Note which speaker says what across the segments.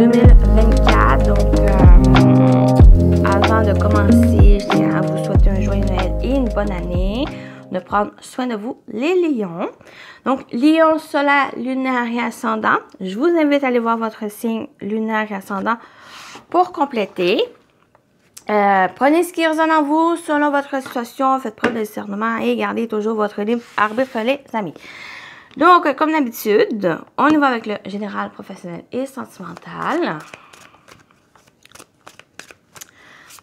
Speaker 1: 2024. Donc, avant de commencer, je tiens à vous souhaiter un joyeux Noël et une bonne année. De prendre soin de vous, les lions. Donc, lion solaire, lunaire et ascendant. Je vous invite à aller voir votre signe lunaire et ascendant pour compléter. Prenez ce qui résonne en vous selon votre situation. Faites preuve de discernement et gardez toujours votre libre arbitre, les amis. Donc, comme d'habitude, on y va avec le général, professionnel et sentimental.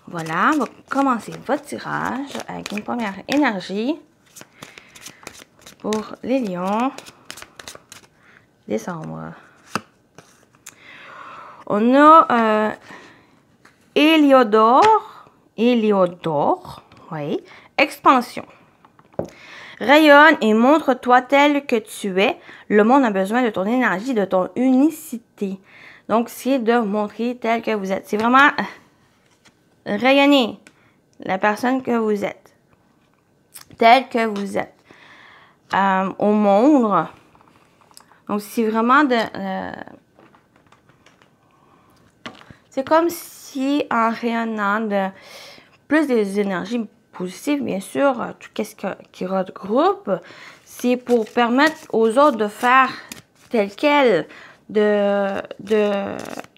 Speaker 1: Voilà, on va commencer votre tirage avec une première énergie pour les lions. Décembre. On a Héliodore, oui, expansion. Rayonne et montre-toi tel que tu es. Le monde a besoin de ton énergie, de ton unicité. Donc, c'est de montrer tel que vous êtes. C'est vraiment rayonner la personne que vous êtes. Tel que vous êtes. Au monde. Donc, c'est vraiment de... c'est comme si en rayonnant de plus des énergies positives, bien sûr, tout ce qui regroupe, c'est pour permettre aux autres de faire tel quel,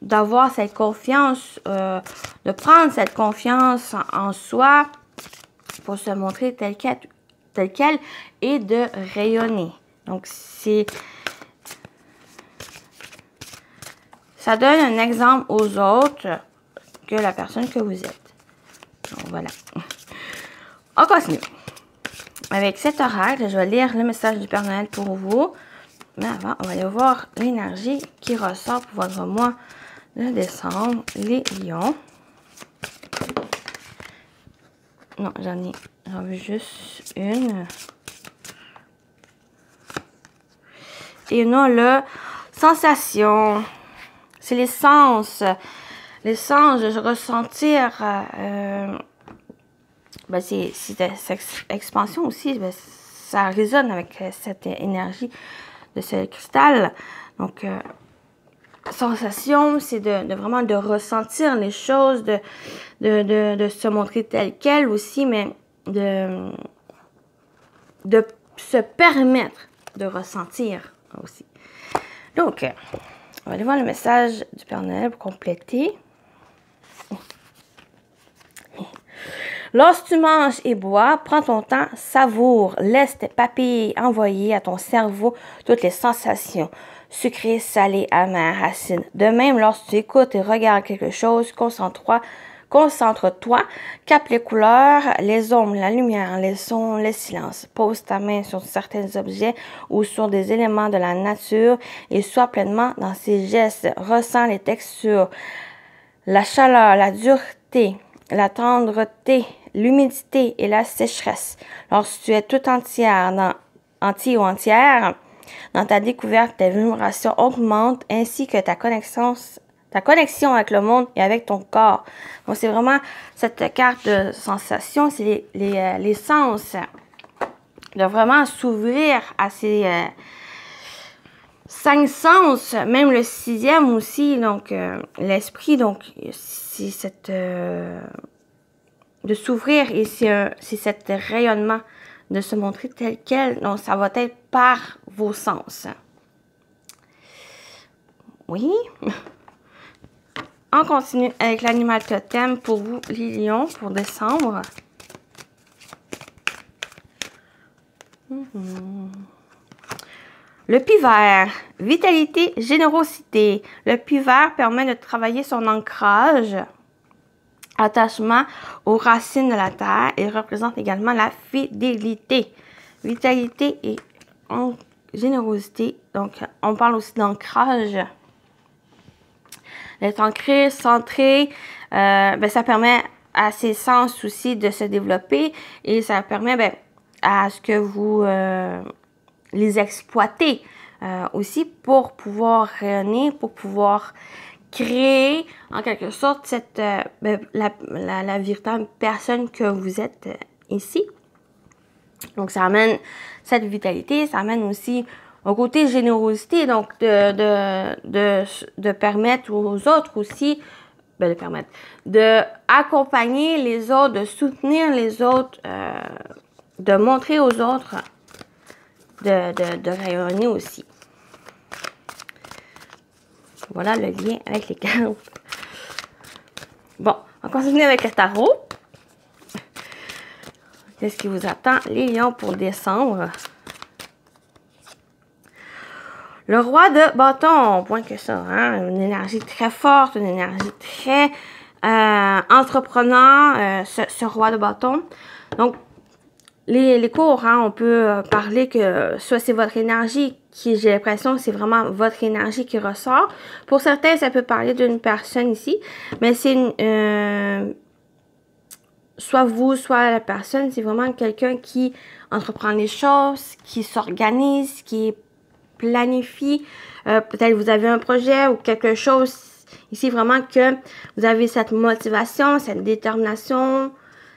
Speaker 1: d'avoir cette confiance, de prendre cette confiance en soi pour se montrer tel quel et de rayonner. Donc, ça donne un exemple aux autres que la personne que vous êtes. Donc, voilà. On continue. Avec cet oracle, je vais lire le message du Père Noël pour vous. Mais avant, on va aller voir l'énergie qui ressort pour votre mois de décembre. Les lions. Non, j'en veux juste une. Et on a le sensation. C'est les sens. Les sens de ressentir. Cette expansion aussi, ça résonne avec cette énergie de ce cristal. Donc, sensation, c'est de vraiment de ressentir les choses, de se montrer tel quel aussi, mais de se permettre de ressentir aussi. Donc, on va aller voir le message du Père Noël pour compléter. Lorsque tu manges et bois, prends ton temps, savoure, laisse tes papilles envoyer à ton cerveau toutes les sensations, sucrées, salées, amères, acides. De même, lorsque tu écoutes et regardes quelque chose, concentre-toi, capte les couleurs, les ombres, la lumière, les sons, les silences. Pose ta main sur certains objets ou sur des éléments de la nature et sois pleinement dans ces gestes. Ressens les textures, la chaleur, la dureté, la tendreté, l'humidité et la sécheresse. Lorsque tu es tout entier ou entière, dans ta découverte, tes vibrations augmentent ainsi que ta connexion avec le monde et avec ton corps. Donc, c'est vraiment cette carte de sensation, c'est les sens. De vraiment s'ouvrir à ces 5 sens, même le 6e aussi, donc l'esprit, donc c'est cette... de s'ouvrir et c'est cet rayonnement de se montrer tel quel. Donc, ça va être par vos sens. Oui. On continue avec l'animal totem pour vous, les lions, pour décembre. Le pivert, vitalité, générosité. Le pivert permet de travailler son ancrage, attachement aux racines de la terre et représente également la fidélité, vitalité et générosité. Donc, on parle aussi d'ancrage. D'être ancré, centré, ça permet à ses sens aussi de se développer et ça permet à ce que vous les exploitez aussi pour pouvoir rayonner, pour pouvoir créer en quelque sorte cette la véritable personne que vous êtes ici. Donc ça amène cette vitalité, ça amène aussi un côté générosité, donc de permettre aux autres aussi, de permettre, de accompagner les autres, de soutenir les autres, de montrer aux autres, de rayonner aussi. Voilà le lien avec les cartes. Bon, on continue avec le tarot. Qu'est-ce qui vous attend, les lions, pour décembre? Le roi de bâton, point que ça, hein? Une énergie très forte, une énergie très entrepreneur, ce roi de bâton. Donc, les cours, hein, on peut parler que soit c'est votre énergie qui, j'ai l'impression que c'est vraiment votre énergie qui ressort. Pour certains, ça peut parler d'une personne ici, mais c'est soit vous, soit la personne, c'est vraiment quelqu'un qui entreprend les choses, qui s'organise, qui planifie. Peut-être vous avez un projet ou quelque chose ici, vraiment que vous avez cette motivation, cette détermination,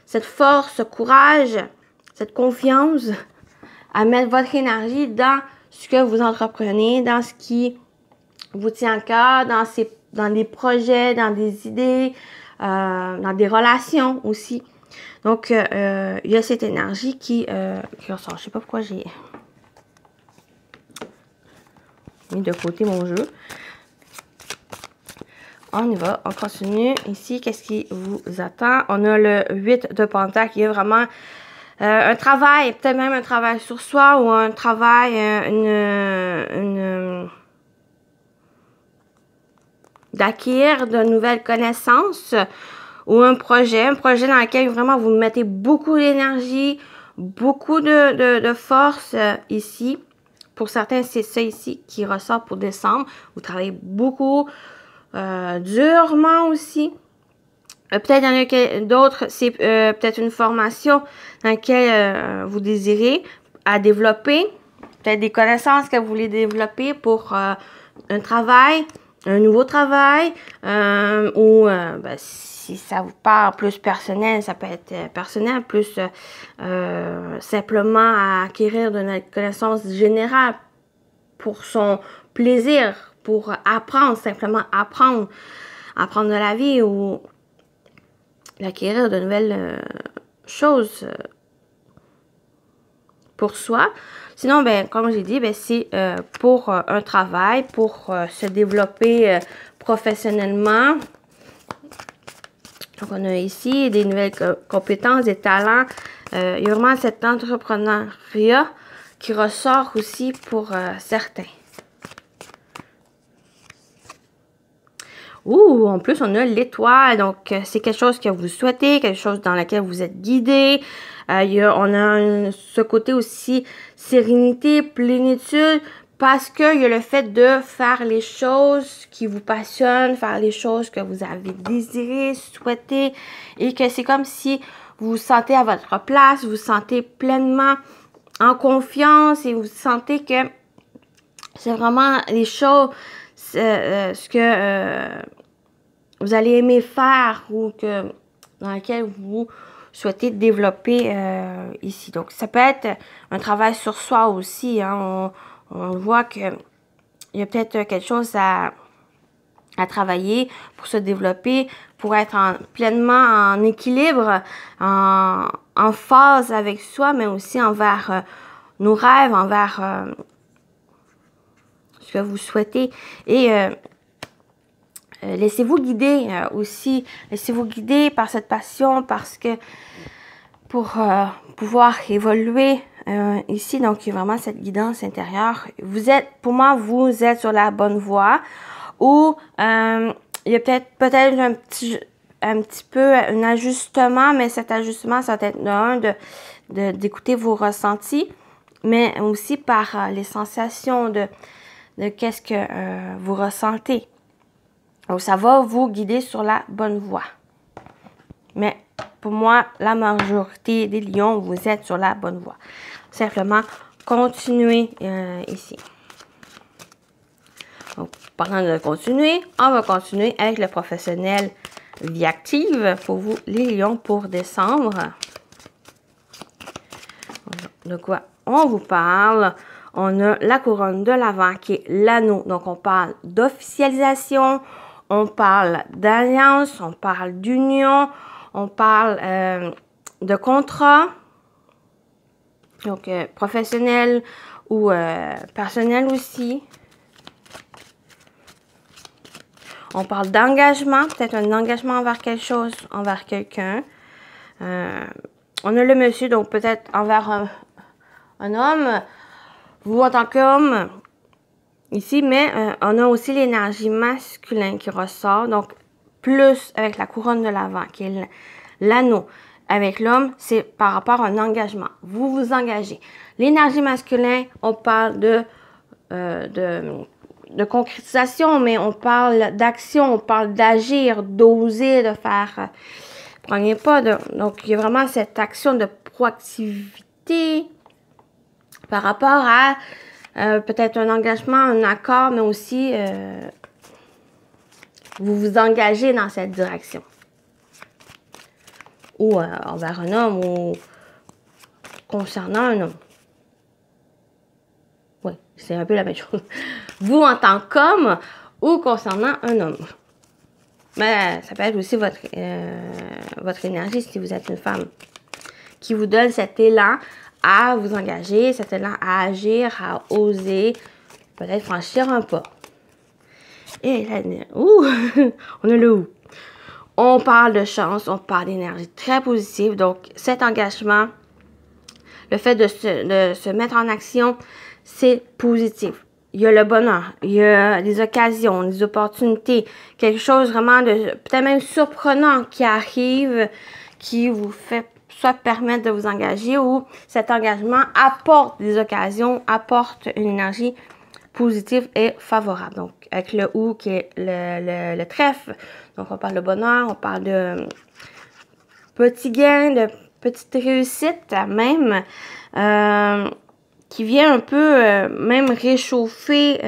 Speaker 1: cette force, ce courage, cette confiance à mettre votre énergie dans ce que vous entreprenez, dans ce qui vous tient à cœur, dans des projets, dans des idées, dans des relations aussi. Donc, il y a cette énergie qui ressort. Je sais pas pourquoi j'ai mis de côté mon jeu. On y va, on continue. Ici, qu'est-ce qui vous attend? On a le 8 de Pentacle. Il y a vraiment un travail, peut-être même un travail sur soi ou un travail, d'acquérir de nouvelles connaissances ou un projet dans lequel vraiment vous mettez beaucoup d'énergie, beaucoup de force ici. Pour certains, c'est ça ici qui ressort pour décembre. Vous travaillez beaucoup, durement aussi. Peut-être il y en a d'autres, c'est peut-être une formation dans laquelle vous désirez à développer. Peut-être des connaissances que vous voulez développer pour un travail, un nouveau travail, ou si ça vous parle plus personnel, ça peut être personnel, plus simplement à acquérir de notre connaissance générale pour son plaisir, pour apprendre, simplement apprendre de la vie ou d'acquérir de nouvelles choses pour soi. Sinon, ben, comme j'ai dit, ben, c'est pour un travail, pour se développer professionnellement. Donc, on a ici des nouvelles compétences, des talents. Il y a vraiment cet entrepreneuriat qui ressort aussi pour certains. Ouh, en plus, on a l'étoile. Donc, c'est quelque chose que vous souhaitez, quelque chose dans lequel vous êtes guidé. On a ce côté aussi sérénité, plénitude, parce qu'il y a le fait de faire les choses qui vous passionnent, faire les choses que vous avez désirées, souhaitées, et que c'est comme si vous vous sentez à votre place, vous vous sentez pleinement en confiance et vous sentez que c'est vraiment les choses, ce que vous allez aimer faire ou dans lequel vous souhaitez développer ici. Donc, ça peut être un travail sur soi aussi. Hein. On voit qu'il y a peut-être quelque chose à travailler pour se développer, pour être pleinement en équilibre, en phase avec soi, mais aussi envers nos rêves, envers ce que vous souhaitez. Et laissez-vous guider aussi. Laissez-vous guider par cette passion parce que pour pouvoir évoluer ici, donc il y a vraiment cette guidance intérieure. Pour moi, vous êtes sur la bonne voie ou il y a peut-être un petit peu un ajustement, mais cet ajustement, ça va être d'écouter vos ressentis, mais aussi par les sensations de qu'est-ce que vous ressentez. Donc, ça va vous guider sur la bonne voie. Mais pour moi, la majorité des lions, vous êtes sur la bonne voie. Simplement, continuez ici. Donc, pendant de continuer, on va continuer avec le professionnel vie active pour vous, les lions, pour décembre. De quoi on vous parle? on a la couronne de l'Avent qui est l'anneau. Donc, on parle d'officialisation, on parle d'alliance, on parle d'union, on parle de contrat, donc professionnel ou personnel aussi. On parle d'engagement, peut-être un engagement envers quelque chose, envers quelqu'un. On a le monsieur, donc peut-être envers un homme, vous en tant qu'homme, ici, mais on a aussi l'énergie masculine qui ressort, donc plus avec la couronne de l'Avent, qui est l'anneau. Avec l'homme, c'est par rapport à un engagement. Vous vous engagez. L'énergie masculine, on parle de concrétisation, mais on parle d'action, on parle d'agir, d'oser, de faire... prenez pas de... Donc, il y a vraiment cette action de proactivité par rapport à peut-être un engagement, un accord, mais aussi vous vous engagez dans cette direction. Ou envers un homme ou concernant un homme. Oui, c'est un peu la même chose. Vous en tant qu'homme ou concernant un homme. Mais ça peut être aussi votre énergie si vous êtes une femme. Qui vous donne cet élan à vous engager, cet élan à agir, à oser, peut-être franchir un pas. Et là, on a le où. On parle de chance, on parle d'énergie très positive. Donc, cet engagement, le fait de se mettre en action, c'est positif. Il y a le bonheur, il y a des occasions, des opportunités, quelque chose vraiment de peut-être même surprenant qui arrive, qui vous fait soit permettre de vous engager ou cet engagement apporte des occasions, apporte une énergie positive et favorable. Donc, avec le ou qui est le trèfle, donc on parle de bonheur, on parle de petits gains, de petites réussites même, qui vient un peu même réchauffer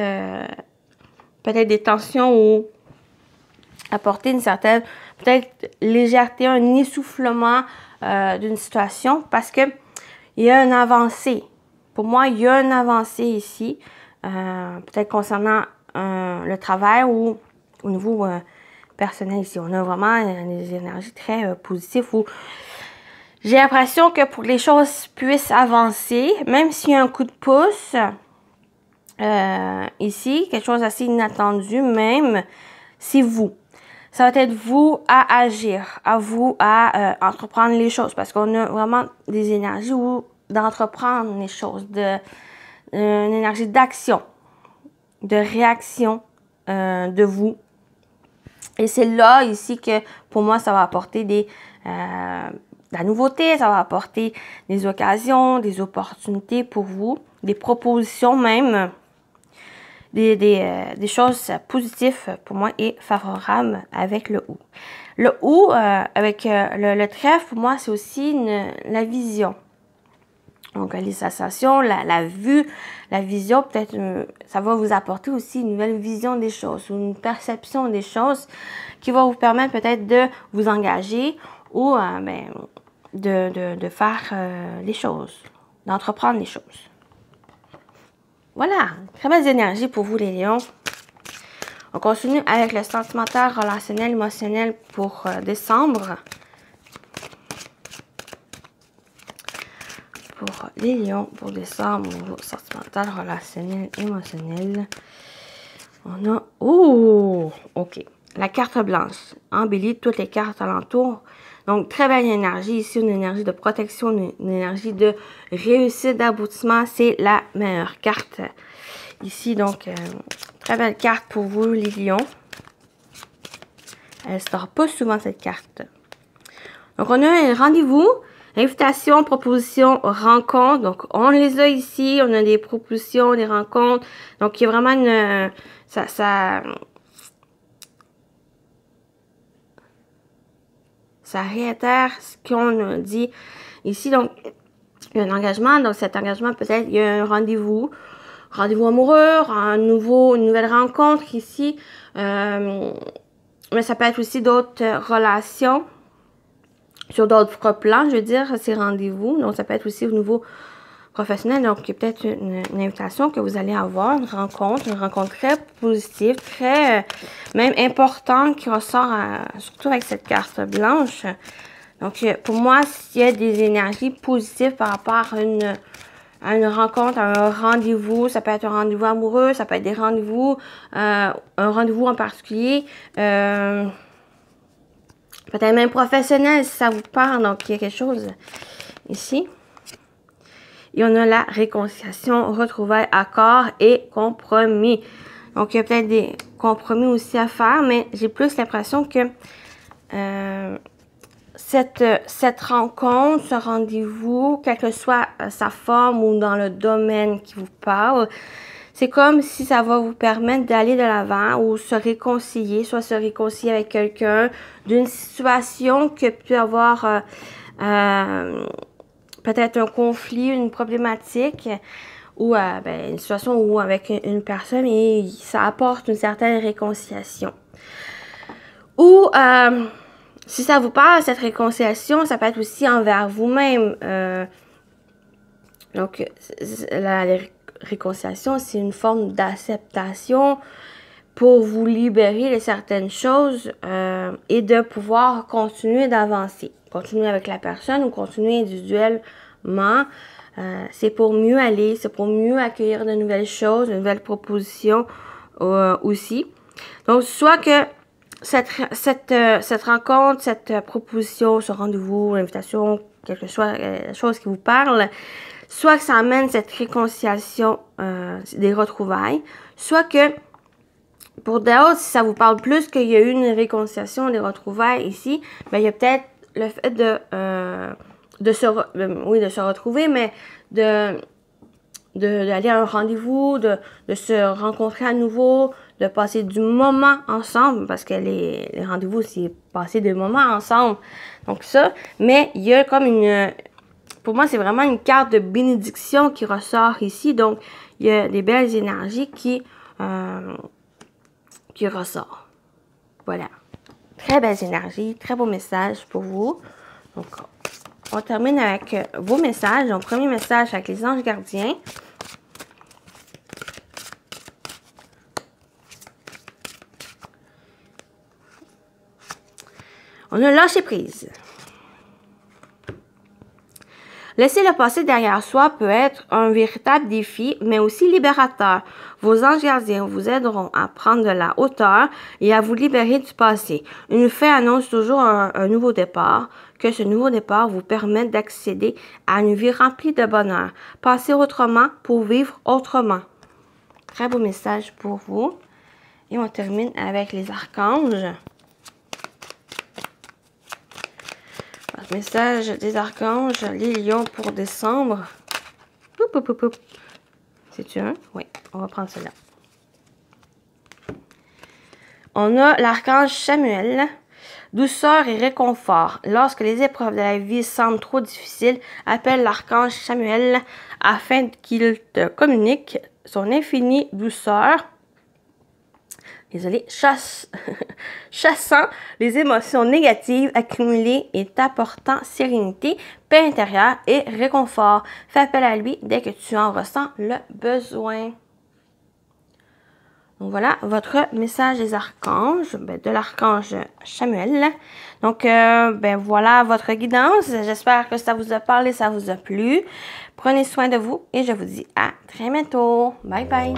Speaker 1: peut-être des tensions ou apporter une certaine peut-être légèreté, un essoufflement d'une situation parce que il y a une avancée. Pour moi, il y a une avancée ici, peut-être concernant le travail ou au niveau personnel ici. On a vraiment des énergies très positives où j'ai l'impression que pour que les choses puissent avancer, même s'il y a un coup de pouce, ici, quelque chose d'assez inattendu même, c'est vous. Ça va être vous à agir, à vous à entreprendre les choses. Parce qu'on a vraiment des énergies où d'entreprendre les choses, une énergie d'action, de réaction de vous. Et c'est là ici que pour moi, ça va apporter de la nouveauté, ça va apporter des occasions, des opportunités pour vous, des propositions même. Des choses positives pour moi et favorables avec le ou. Le ou, avec le trèfle, pour moi, c'est aussi la vision. Donc, les sensations, la vue, la vision, peut-être, ça va vous apporter aussi une nouvelle vision des choses ou une perception des choses qui va vous permettre peut-être de vous engager ou de faire les choses, d'entreprendre les choses. Voilà, très belle énergie pour vous les lions. On continue avec le sentimental, relationnel, émotionnel pour décembre. Pour les lions, pour décembre, sentimental, relationnel, émotionnel. On a... Oh! OK. La carte blanche. Embellit toutes les cartes alentour. Donc, très belle énergie ici, une énergie de protection, une énergie de réussite, d'aboutissement. C'est la meilleure carte ici. Donc, très belle carte pour vous, les lions. Elle ne sort pas souvent, cette carte. Donc, on a un rendez-vous, invitation, proposition, rencontre. Donc, on les a ici. On a des propositions, des rencontres. Donc, il y a vraiment une... Ça réitère ce qu'on a dit ici. Donc, il y a un engagement. Donc, cet engagement, peut-être, il y a un rendez-vous amoureux, une nouvelle rencontre ici. Mais ça peut être aussi d'autres relations sur d'autres plans, je veux dire, ces rendez-vous. Donc, ça peut être aussi au niveau professionnel. Donc, il y a peut-être une invitation que vous allez avoir, une rencontre très positive, très même importante qui ressort surtout avec cette carte blanche. Donc, pour moi, s'il y a des énergies positives par rapport à une rencontre, à un rendez-vous, ça peut être un rendez-vous amoureux, ça peut être des rendez-vous, un rendez-vous en particulier, peut-être même professionnel si ça vous parle. Donc, il y a quelque chose ici. Et on a la réconciliation, retrouvailles, accord et compromis. Donc, il y a peut-être des compromis aussi à faire, mais j'ai plus l'impression que cette rencontre, ce rendez-vous, quelle que soit sa forme ou dans le domaine qui vous parle, c'est comme si ça va vous permettre d'aller de l'avant ou se réconcilier, soit se réconcilier avec quelqu'un d'une situation qui peut avoir peut-être un conflit, une problématique ou une situation où avec une personne et ça apporte une certaine réconciliation. Ou si ça vous parle, cette réconciliation, ça peut être aussi envers vous-même. Donc, la réconciliation, c'est une forme d'acceptation pour vous libérer de certaines choses et de pouvoir continuer d'avancer. Continuer avec la personne ou continuer individuellement. C'est pour mieux aller, c'est pour mieux accueillir de nouvelles choses, de nouvelles propositions aussi. Donc, soit que cette rencontre, cette proposition, ce rendez-vous, l'invitation, quelque chose, chose qui vous parle, soit que ça amène cette réconciliation des retrouvailles, soit que pour d'autres, si ça vous parle plus qu'il y a eu une réconciliation des retrouvailles ici, ben, il y a peut-être le fait de se retrouver, mais d'aller à un rendez-vous, de se rencontrer à nouveau, de passer du moment ensemble, parce que les rendez-vous, c'est passer des moments ensemble. Donc ça, mais il y a comme pour moi, c'est vraiment une carte de bénédiction qui ressort ici. Donc, il y a des belles énergies qui ressortent. Voilà. Très belles énergies, très beau message pour vous. Donc, on termine avec vos messages. Donc, premier message avec les anges gardiens. On a lâché prise. Laisser le passé derrière soi peut être un véritable défi, mais aussi libérateur. Vos anges gardiens vous aideront à prendre de la hauteur et à vous libérer du passé. Une fée annonce toujours un nouveau départ, que ce nouveau départ vous permette d'accéder à une vie remplie de bonheur. Pensez autrement pour vivre autrement. Très beau message pour vous. Et on termine avec les archanges. Message des archanges, les lions pour décembre. C'est-tu un? Oui, on va prendre cela. On a l'archange Samuel. Douceur et réconfort. Lorsque les épreuves de la vie semblent trop difficiles, appelle l'archange Samuel afin qu'il te communique son infinie douceur. Désolé, chassant les émotions négatives accumulées et t'apportant sérénité, paix intérieure et réconfort. Fais appel à lui dès que tu en ressens le besoin. Donc voilà, votre message des archanges, de l'archange Samuel. Donc, voilà votre guidance. J'espère que ça vous a parlé, ça vous a plu. Prenez soin de vous et je vous dis à très bientôt. Bye bye.